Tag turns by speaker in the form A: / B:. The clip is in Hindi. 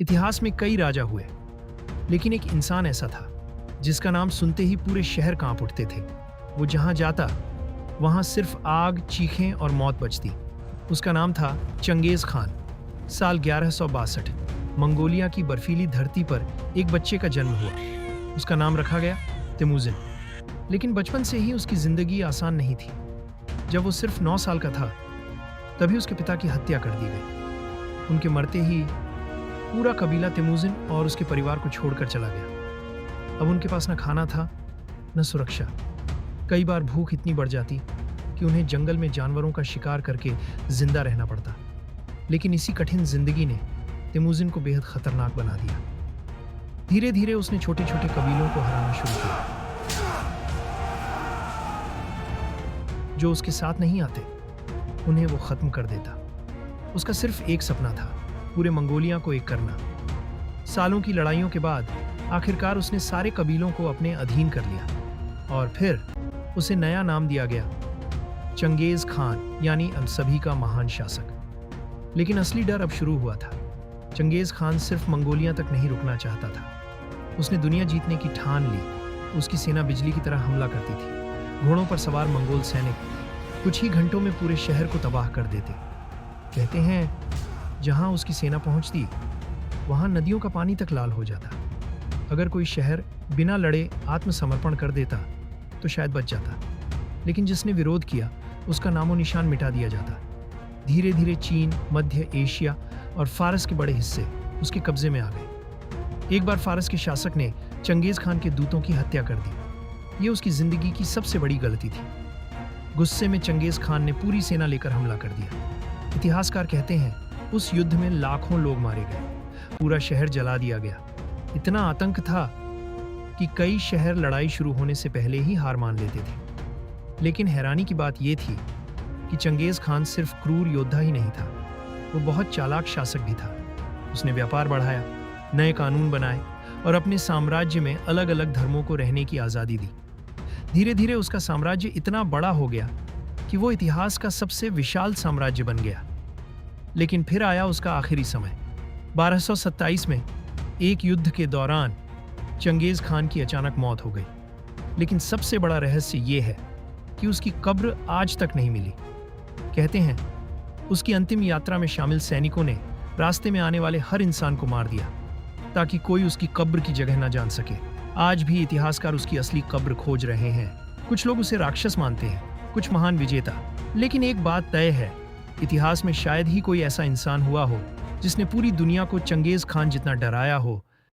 A: इतिहास में कई राजा हुए, लेकिन एक इंसान ऐसा था जिसका नाम सुनते ही पूरे शहर कांप उठते थे। वो जहां जाता वहां सिर्फ आग, चीखें और मौत बचती। उसका नाम था चंगेज खान। साल 1162 मंगोलिया की बर्फीली धरती पर एक बच्चे का जन्म हुआ। उसका नाम रखा गया तिमुजिन। लेकिन बचपन से ही उसकी जिंदगी आसान नहीं थी। जब वो सिर्फ 9 साल का था तभी उसके पिता की हत्या कर दी गई। उनके मरते ही पूरा कबीला तिमुजिन और उसके परिवार को छोड़कर चला गया। अब उनके पास न खाना था न सुरक्षा। कई बार भूख इतनी बढ़ जाती कि उन्हें जंगल में जानवरों का शिकार करके जिंदा रहना पड़ता। लेकिन इसी कठिन जिंदगी ने तिमुजिन को बेहद खतरनाक बना दिया। धीरे धीरे उसने छोटे छोटे कबीलों को हराना शुरू किया। जो उसके साथ नहीं आते उन्हें वो खत्म कर देता। उसका सिर्फ एक सपना था, पूरे मंगोलिया को एक करना। सालों की लड़ाइयों के बाद आखिरकार उसने सारे कबीलों को अपने अधीन कर लिया और फिर उसे नया नाम दिया गया, चंगेज खान, यानी हम सभी का महान शासक। लेकिन असली डर अब शुरू हुआ था। चंगेज खान सिर्फ मंगोलिया तक नहीं रुकना चाहता था। उसने दुनिया जीतने की ठान ली। उसकी सेना बिजली की तरह हमला करती थी। घोड़ों पर सवार मंगोल सैनिक कुछ ही घंटों में पूरे शहर को तबाह कर देते। कहते हैं जहां उसकी सेना पहुंचती वहां नदियों का पानी तक लाल हो जाता। अगर कोई शहर बिना लड़े आत्मसमर्पण कर देता तो शायद बच जाता, लेकिन जिसने विरोध किया उसका नामो निशान मिटा दिया जाता। धीरे धीरे चीन, मध्य एशिया और फारस के बड़े हिस्से उसके कब्जे में आ गए। एक बार फारस के शासक ने चंगेज खान के दूतों की हत्या कर दी। ये उसकी जिंदगी की सबसे बड़ी गलती थी। गुस्से में चंगेज खान ने पूरी सेना लेकर हमला कर दिया। इतिहासकार कहते हैं उस युद्ध में लाखों लोग मारे गए, पूरा शहर जला दिया गया। इतना आतंक था कि कई शहर लड़ाई शुरू होने से पहले ही हार मान लेते थे। लेकिन हैरानी की बात यह थी कि चंगेज खान सिर्फ क्रूर योद्धा ही नहीं था, वो बहुत चालाक शासक भी था। उसने व्यापार बढ़ाया, नए कानून बनाए और अपने साम्राज्य में अलग अलग धर्मों को रहने की आज़ादी दी। धीरे धीरे उसका साम्राज्य इतना बड़ा हो गया कि वो इतिहास का सबसे विशाल साम्राज्य बन गया। लेकिन फिर आया उसका आखिरी समय। 1227 में एक युद्ध के दौरान चंगेज खान की अचानक मौत हो गई। लेकिन सबसे बड़ा रहस्य ये है कि उसकी कब्र आज तक नहीं मिली। कहते हैं उसकी अंतिम यात्रा में शामिल सैनिकों ने रास्ते में आने वाले हर इंसान को मार दिया ताकि कोई उसकी कब्र की जगह न जान सके। आज भी इतिहासकार उसकी असली कब्र खोज रहे हैं। कुछ लोग उसे राक्षस मानते हैं, कुछ महान विजेता। लेकिन एक बात तय है, इतिहास में शायद ही कोई ऐसा इंसान हुआ हो जिसने पूरी दुनिया को चंगेज खान जितना डराया हो